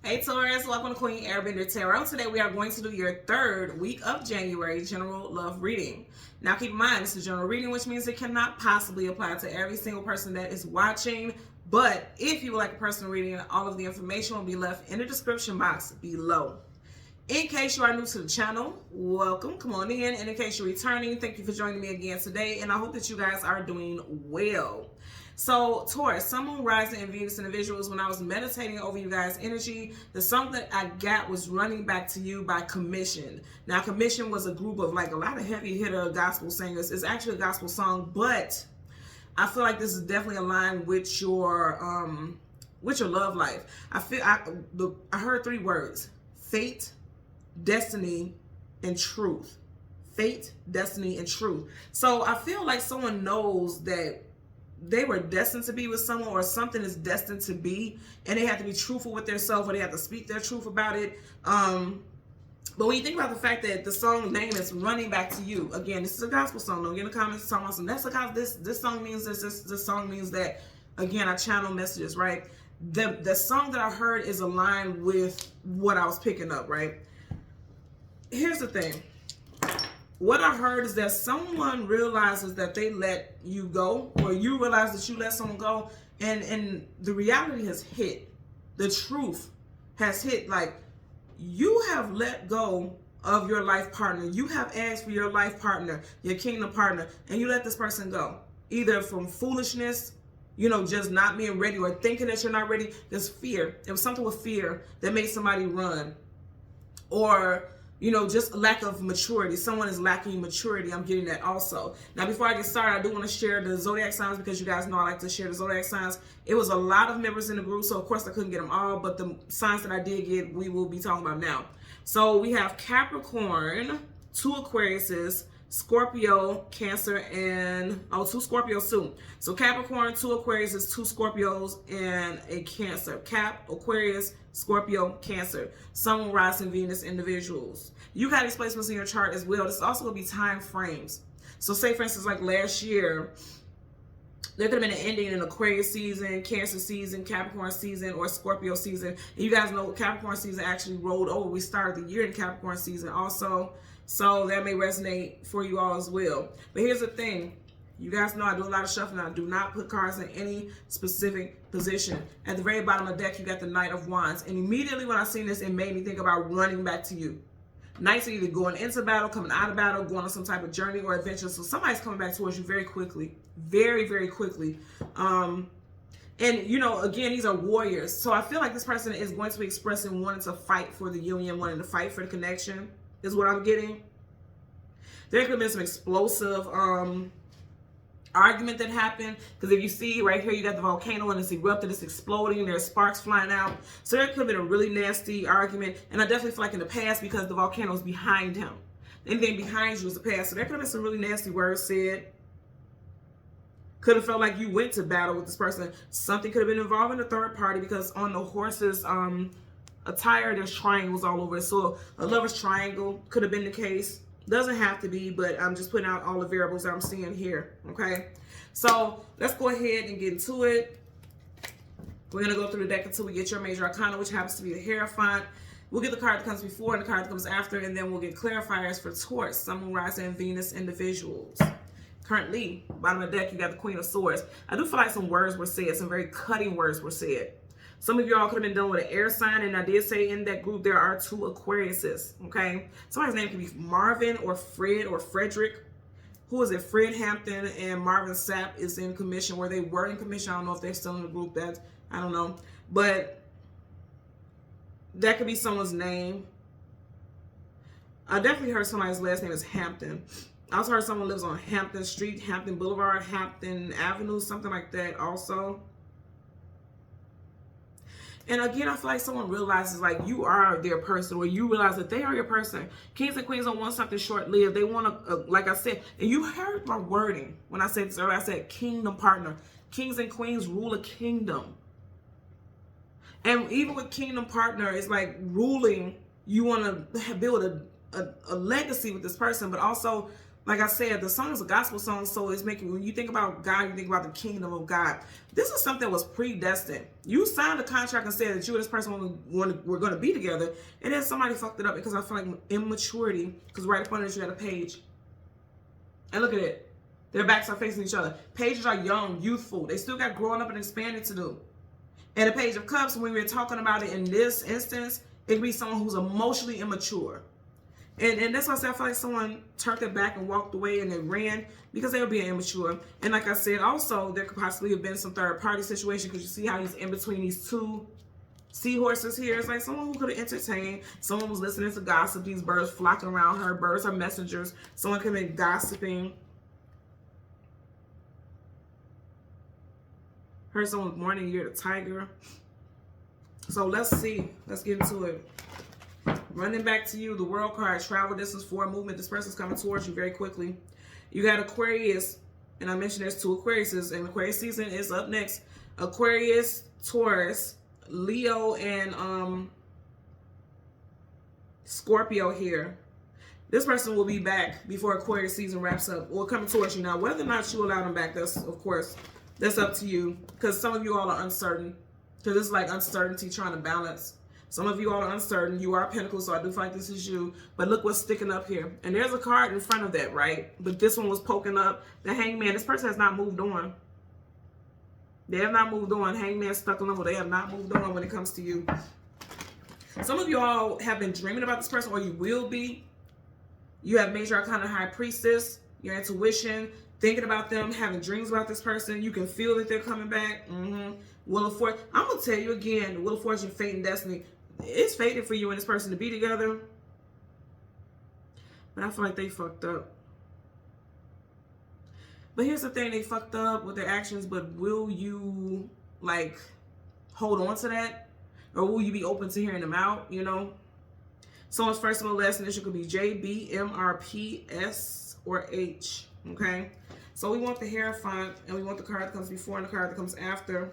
Hey Taurus, welcome to Queen Airbender Tarot. Today we are going to do your third week of January general love reading. Now keep in mind, this is general reading, which means it cannot possibly apply to every single person that is watching. But if you would like a personal reading, all of the information will be left in the description box below. In case you are new to the channel, welcome, come on in. And in case you're returning, thank you for joining me again today. And I hope that you guys are doing well. So Taurus, Sun, Moon, Rising, and Venus individuals, when I was meditating over you guys' energy, the song that I got was Running Back to You by Commission. Now, Commission was a group of like a lot of heavy hitter gospel singers. It's actually a gospel song, but I feel like this is definitely aligned with your love life. I heard three words: fate, destiny, and truth. Fate, destiny, and truth. So I feel like someone knows that they were destined to be with someone, or something is destined to be, and they have to be truthful with themselves, or they have to speak their truth about it. But when you think about the fact that the song name is Running Back to You, again, this is a gospel song. Don't get in the comments talking about some, that's because this song means this song means that. Again, I channel messages, right? The song that I heard is aligned with what I was picking up, right? Here's the thing. What I heard is that someone realizes that they let you go, or you realize that you let someone go, and the reality has hit. The truth has hit. Like, you have let go of your life partner. You have asked for your life partner, your kingdom partner, and you let this person go. Either from foolishness, just not being ready, or thinking that you're not ready. There's fear. It was something with fear that made somebody run. Or just lack of maturity. Someone is lacking maturity. I'm getting that also. Now, before I get started, I do want to share the Zodiac signs, because you guys know I like to share the Zodiac signs. It was a lot of members in the group, so of course I couldn't get them all, but the signs that I did get, we will be talking about now. So we have Capricorn, 2 Aquariuses, Scorpio, Cancer, and 2 Scorpios too. So Capricorn, 2 Aquariuses, 2 Scorpios, and a Cancer. Cap, Aquarius, Scorpio, Cancer. Sun, Moon, Rising, Venus individuals. You got these placements in your chart as well. This is also going to be time frames. So say, for instance, like last year, there could have been an ending in Aquarius season, Cancer season, Capricorn season, or Scorpio season. And you guys know Capricorn season actually rolled over. We started the year in Capricorn season also. So that may resonate for you all as well. But here's the thing. You guys know I do a lot of shuffling. I do not put cards in any specific position. At the very bottom of the deck, you got the Knight of Wands. And immediately when I seen this, it made me think about running back to you. Knights are either going into battle, coming out of battle, going on some type of journey or adventure. So somebody's coming back towards you very quickly. Very, very quickly. And, again, these are warriors. So I feel like this person is going to be expressing wanting to fight for the union, wanting to fight for the connection, is what I'm getting. There could have been some explosive argument that happened, because if you see right here, you got the volcano and it's erupted, it's exploding, there's sparks flying out. So there could have been a really nasty argument, and I definitely feel like in the past, because the volcano is behind him, anything behind you is the past. So there could have been some really nasty words said. Could have felt like you went to battle with this person. Something could have been involving a third party, because on the horse's attire, there's triangles all over it. So a lover's triangle could have been the case. Doesn't have to be, but I'm just putting out all the variables that I'm seeing here, okay? So let's go ahead and get into it. We're going to go through the deck until we get your major arcana, which happens to be the hierophant. We'll get the card that comes before and the card that comes after, and then we'll get clarifiers for Taurus, Sun, Moon, Rising, and Venus individuals. Currently, bottom of the deck, you got the Queen of Swords. I do feel like some words were said, some very cutting words were said. Some of y'all could have been dealing with an air sign, and I did say in that group there are 2 Aquariuses, okay? Somebody's name could be Marvin or Fred or Frederick. Who is it? Fred Hampton and Marvin Sapp is in commission, where they were in commission. I don't know if they're still in the group. I don't know. But that could be someone's name. I definitely heard somebody's last name is Hampton. I also heard someone lives on Hampton Street, Hampton Boulevard, Hampton Avenue, something like that also. And again, I feel like someone realizes like you are their person, or you realize that they are your person. Kings and queens don't want something short-lived. They want to, like I said, and you heard my wording when I said this earlier. I said kingdom partner. Kings and queens rule a kingdom. And even with kingdom partner, it's like ruling, you want to build a legacy with this person, but also Like I said, the song is a gospel song, so it's making, when you think about God, you think about the kingdom of God. This is something that was predestined. You signed a contract and said that you and this person were going to be together, and then somebody fucked it up, because I feel like immaturity, because right in front of you, you had a page. And look at it. Their backs are facing each other. Pages are young, youthful. They still got growing up and expanding to do. And the Page of Cups, when we're talking about it in this instance, it could be someone who's emotionally immature. And that's why I said I feel like someone turned their back and walked away and they ran because they were being immature. And like I said, also, there could possibly have been some third-party situation, because you see how he's in between these two seahorses here. It's like someone who could have entertained. Someone was listening to gossip. These birds flocking around her. Birds are messengers. Someone could have been gossiping. Heard someone mourning you're the tiger. So let's see. Let's get into it. Running back to you, the World card, travel distance, forward movement. This person's coming towards you very quickly. You got Aquarius, and I mentioned there's two Aquariuses, and Aquarius season is up next. Aquarius, Taurus, Leo, and Scorpio here. This person will be back before Aquarius season wraps up, or coming towards you. Now, whether or not you allow them back, that's, of course, that's up to you, because some of you all are uncertain, because it's like uncertainty trying to balance. Some of you all are uncertain. You are Pentacles, so I do feel like this is you. But look what's sticking up here. And there's a card in front of that, right? But this one was poking up. The Hangman. This person has not moved on. They have not moved on. Hangman stuck on them, but they have not moved on when it comes to you. Some of you all have been dreaming about this person, or you will be. You have Major Arcana High Priestess. Your intuition. Thinking about them. Having dreams about this person. You can feel that they're coming back. Wheel of Fortune. I'm going to tell you again. The Wheel of Fortune, Fate, and Destiny. It's fated for you and this person to be together. But I feel like they fucked up. But here's the thing. They fucked up with their actions. But will you, like, hold on to that? Or will you be open to hearing them out, you know? Someone's first and last initial could be J, B, M, R, P, S, or H. Okay? So we want the hierophant. And we want the card that comes before and the card that comes after.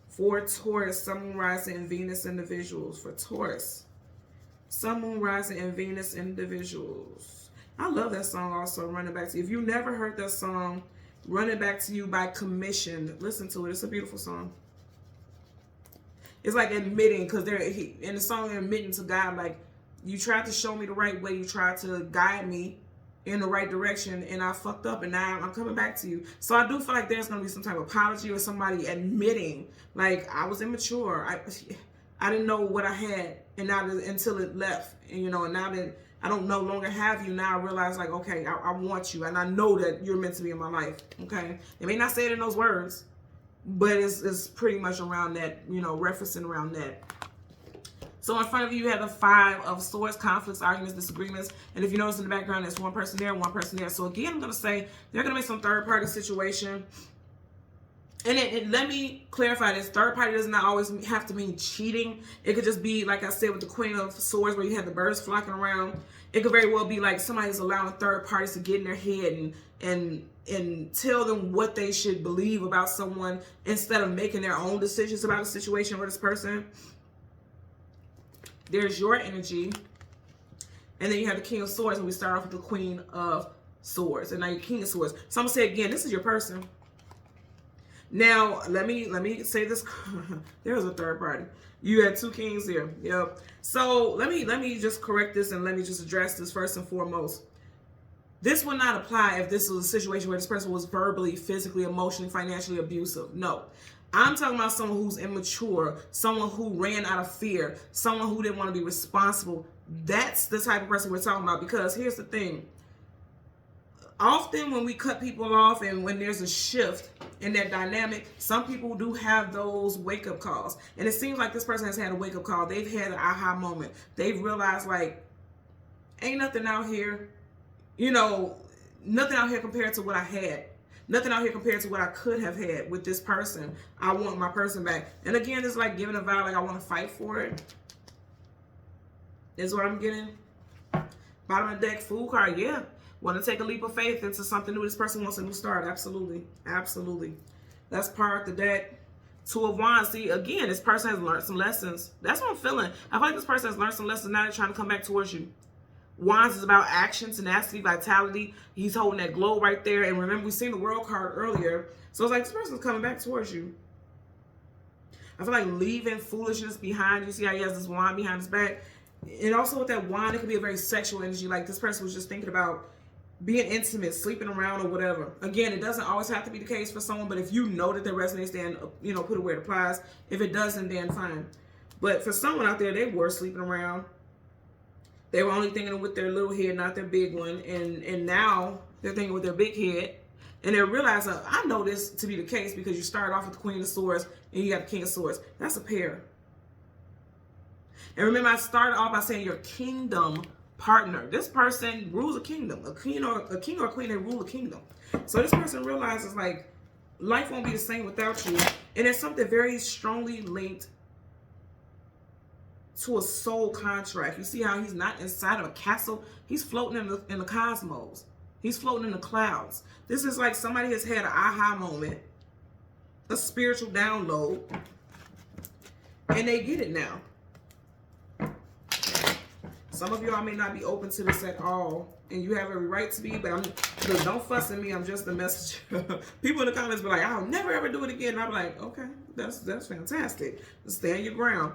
For Taurus, Sun, Moon, Rising, and Venus individuals. For Taurus, Sun, Moon, Rising, and Venus individuals. I love that song also, Running Back to You. If you never heard that song, Running Back to You by Commission, listen to it. It's a beautiful song. It's like admitting, because they're in the song, they're admitting to God, like, you tried to show me the right way. You tried to guide me in the right direction, and I fucked up, and now I'm coming back to you. So I do feel like there's going to be some type of apology, or somebody admitting, like, I was immature. I didn't know what I had, and now until it left. And, you know, and now that I don't no longer have you, now I realize, like, okay, I want you, and I know that you're meant to be in my life, okay? They may not say it in those words, but it's pretty much around that, you know, referencing around that. So in front of you, you have the Five of Swords, conflicts, arguments, disagreements. And if you notice in the background, there's one person there, one person there. So again, I'm going to say there's going to be some third-party situation. And let me clarify this. Third party does not always have to mean cheating. It could just be, like I said, with the Queen of Swords, where you have the birds flocking around. It could very well be like somebody's allowing third parties to get in their head and tell them what they should believe about someone instead of making their own decisions about a situation or this person. There's your energy. And then you have the King of Swords, and we start off with the Queen of Swords. And now you're King of Swords. So I'm going to say again, this is your person. Now, let me say this. There's a third party. You had two kings here. Yep. So let me just correct this, and let me just address this first and foremost. This would not apply if this was a situation where this person was verbally, physically, emotionally, financially abusive. No. I'm talking about someone who's immature, someone who ran out of fear, someone who didn't want to be responsible. That's the type of person we're talking about, because here's the thing. Often when we cut people off and when there's a shift in that dynamic, some people do have those wake-up calls. And it seems like this person has had a wake-up call. They've had an aha moment. They've realized, like, ain't nothing out here, you know, nothing out here compared to what I had. Nothing out here compared to what I could have had with this person. I want my person back. And again, it's like giving a vow, like I want to fight for it. Is what I'm getting. Bottom of the deck, Fool card, yeah. Want to take a leap of faith into something new. This person wants a new start. Absolutely. Absolutely. That's part of the deck. Two of Wands. See, again, this person has learned some lessons. That's what I'm feeling. I feel like this person has learned some lessons. Now they're trying to come back towards you. Wands is about action, tenacity, vitality. He's holding that globe right there. And remember, we seen the world card earlier. So it's like this person's coming back towards you. I feel like leaving foolishness behind. You see how he has this wand behind his back? And also with that wand, it could be a very sexual energy. Like this person was just thinking about being intimate, sleeping around or whatever. Again, it doesn't always have to be the case for someone, but if you know that that resonates, then, you know, put it where it applies. If it doesn't, then fine. But for someone out there, they were sleeping around. They were only thinking with their little head, not their big one. And now they're thinking with their big head. And they're realizing, I know this to be the case because you started off with the Queen of Swords and you got the King of Swords. That's a pair. And remember, I started off by saying your kingdom partner. This person rules a kingdom. A king or a queen, they rule a kingdom. So this person realizes, like, life won't be the same without you. And it's something very strongly linked to a soul contract. You see how he's not inside of a castle? He's floating in the cosmos. He's floating in the clouds. This is like somebody has had an aha moment, a spiritual download, and they get it now. Some of y'all may not be open to this at all, and you have every right to be, but look, don't fuss at me. I'm just a messenger. People in the comments be like, I'll never ever do it again. And I'm like, okay, that's fantastic. Stand your ground.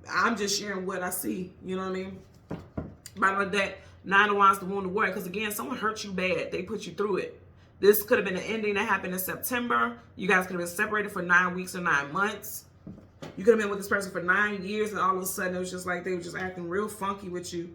I'm just sharing what I see. You know what I mean? By the that 9 of Wands, the wounded warrior, because again, someone hurt you bad. They put you through it. This could have been an ending that happened in September. You guys could have been separated for 9 weeks or 9 months. You could have been with this person for 9 years, and all of a sudden it was just like they were just acting real funky with you.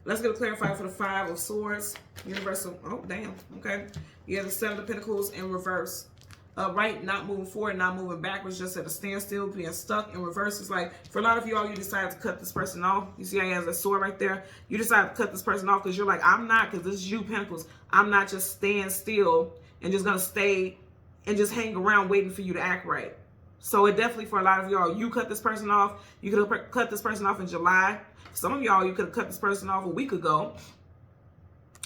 Let's get a clarifier for the 5 of Swords. Universal. Oh, damn. Okay. You have the 7 of Pentacles in reverse. Right, not moving forward, not moving backwards, just at a standstill, being stuck in reverse. It's like, for a lot of y'all, you decided to cut this person off. You see how he has a sword right there? You decided to cut this person off because you're like, I'm not, because this is you, Pentacles. I'm not just staying still and just going to stay and just hang around waiting for you to act right. So it definitely, for a lot of y'all, you cut this person off. You could have cut this person off in July. Some of y'all, you could have cut this person off a week ago.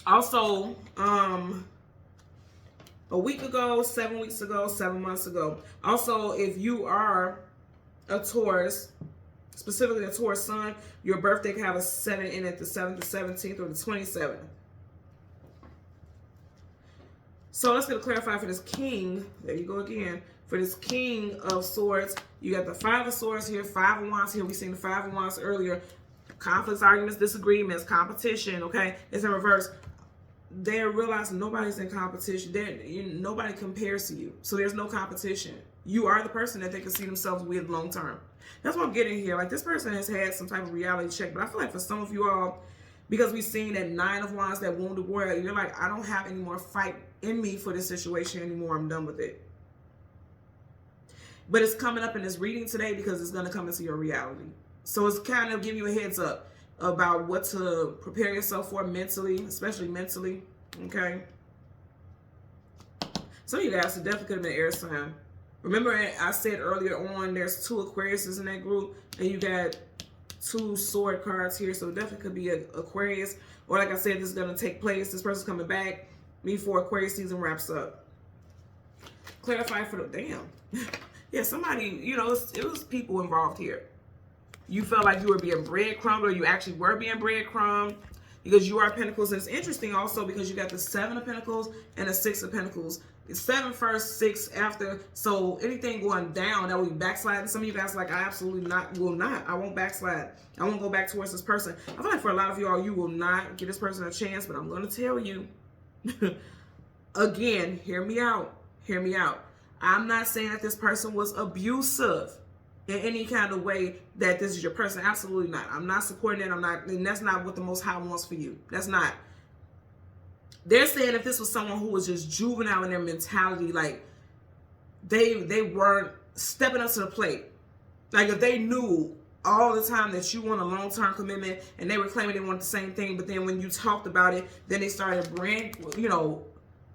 Also, a week ago, 7 weeks ago, 7 months ago. Also, if you are a Taurus, specifically a Taurus sun, your birthday can have a 7 in it, the 7th, the 17th, or the 27th. So let's get a clarifier for this king. There you go again. For this King of Swords, you got the 5 of Swords here, 5 of Wands here. We seen the 5 of Wands earlier. Conflicts, arguments, disagreements, competition, okay? It's in reverse. They're realizing nobody's in competition. Nobody compares to you. So there's no competition. You are the person that they can see themselves with long term. That's what I'm getting here. Like, this person has had some type of reality check. But I feel like for some of you all, because we've seen that 9 of Wands, that wounded warrior, you're like, I don't have any more fight in me for this situation anymore. I'm done with it. But it's coming up in this reading today because it's going to come into your reality. So it's kind of giving you a heads up about what to prepare yourself for mentally, especially mentally, okay? Some of you guys definitely could have been air sign. Remember I said earlier on, there's 2 Aquariuses in that group, and you got 2 sword cards here, so it definitely could be an Aquarius. Or like I said, this is going to take place. This person's coming back before Aquarius season wraps up. Clarify for the, damn. Yeah, somebody, you know, it was people involved here. You felt like you were being breadcrumbed, or you actually were being breadcrumbed, because you are Pentacles. And it's interesting also because you got the 7 of Pentacles and the 6 of Pentacles. It's 7 first, 6 after. So anything going down, that will be backsliding. Some of you guys are like, I absolutely will not. I won't backslide. I won't go back towards this person. I feel like for a lot of y'all, you will not give this person a chance, but I'm going to tell you. Again, hear me out. Hear me out. I'm not saying that this person was abusive in any kind of way, that this is your person. Absolutely not. I'm not supporting it. I'm not, and that's not what the Most High wants for you. That's not. They're saying if this was someone who was just juvenile in their mentality, like they weren't stepping up to the plate. Like if they knew all the time that you want a long-term commitment and they were claiming they want the same thing, but then when you talked about it, then they started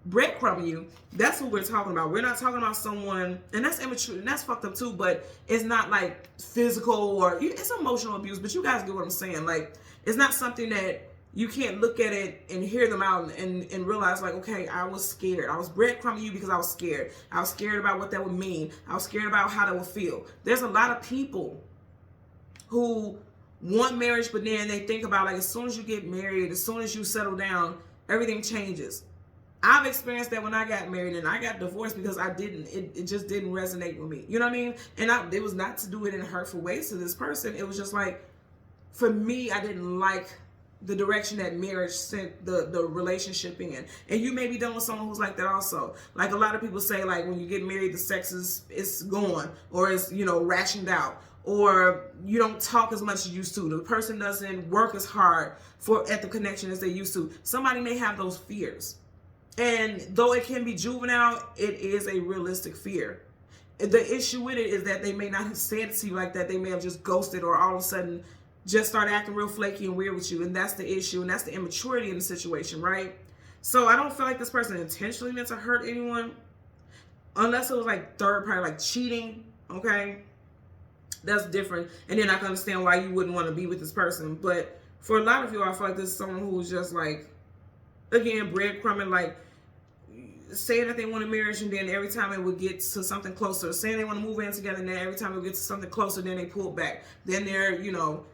breadcrumbing you. That's what we're talking about. We're not talking about someone, and that's immature, and that's fucked up too, but it's not like physical or it's emotional abuse, but you guys get what I'm saying. Like, it's not something that you can't look at it and hear them out and realize, like, okay, I was scared. I was breadcrumbing you because I was scared. I was scared about what that would mean. I was scared about how that would feel. There's a lot of people who want marriage, but then they think about like as soon as you get married, as soon as you settle down, everything changes. I've experienced that when I got married, and I got divorced because it just didn't resonate with me. You know what I mean? And it was not to do it in hurtful ways to this person. It was just like, for me, I didn't like the direction that marriage sent the relationship in. And you may be dealing with someone who's like that also. Like a lot of people say, like when you get married, the sex is gone, or it's, you know, rationed out, or you don't talk as much as you used to. The person doesn't work as hard at the connection as they used to. Somebody may have those fears. And though it can be juvenile, it is a realistic fear. The issue with it is that they may not have said it to you like that. They may have just ghosted, or all of a sudden just start acting real flaky and weird with you. And that's the issue. And that's the immaturity in the situation, right? So I don't feel like this person intentionally meant to hurt anyone. Unless it was like third party, like cheating, okay? That's different. And then I can understand why you wouldn't want to be with this person. But for a lot of you, I feel like this is someone who's just like, again, breadcrumbing, like saying that they want a marriage, and then every time it would get to something closer, saying they want to move in together, and then every time it would get to something closer, then they pull back. Then they're, you know,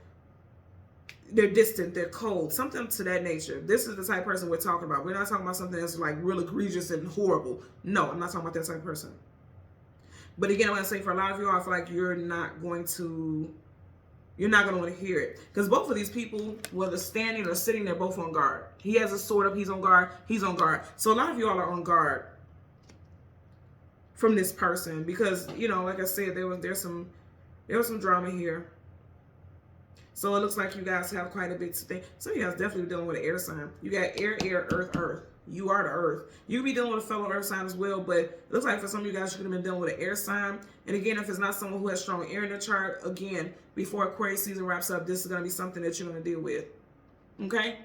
they're distant, they're cold, something to that nature. This is the type of person we're talking about. We're not talking about something that's like real egregious and horrible. No, I'm not talking about that type of person. But again, I'm going to say for a lot of you, I feel like you're not going to want to hear it. Because both of these people, whether standing or sitting, they're both on guard. He has a sword up, he's on guard, he's on guard. So a lot of you all are on guard from this person. Because, you know, like I said, there was some drama here. So it looks like you guys have quite a bit to think. Some of you guys definitely dealing with an air sign. You got air, earth, earth. You are the earth. You could be dealing with a fellow earth sign as well, but it looks like for some of you guys, you could have been dealing with an air sign. And again, if it's not someone who has strong air in their chart, again, before Aquarius season wraps up, this is going to be something that you're going to deal with. Okay?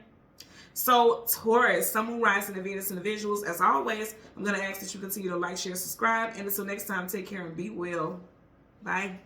So, Taurus, Sun, Moon, Rising, and Venus individuals, as always, I'm going to ask that you continue to like, share, subscribe. And until next time, take care and be well. Bye.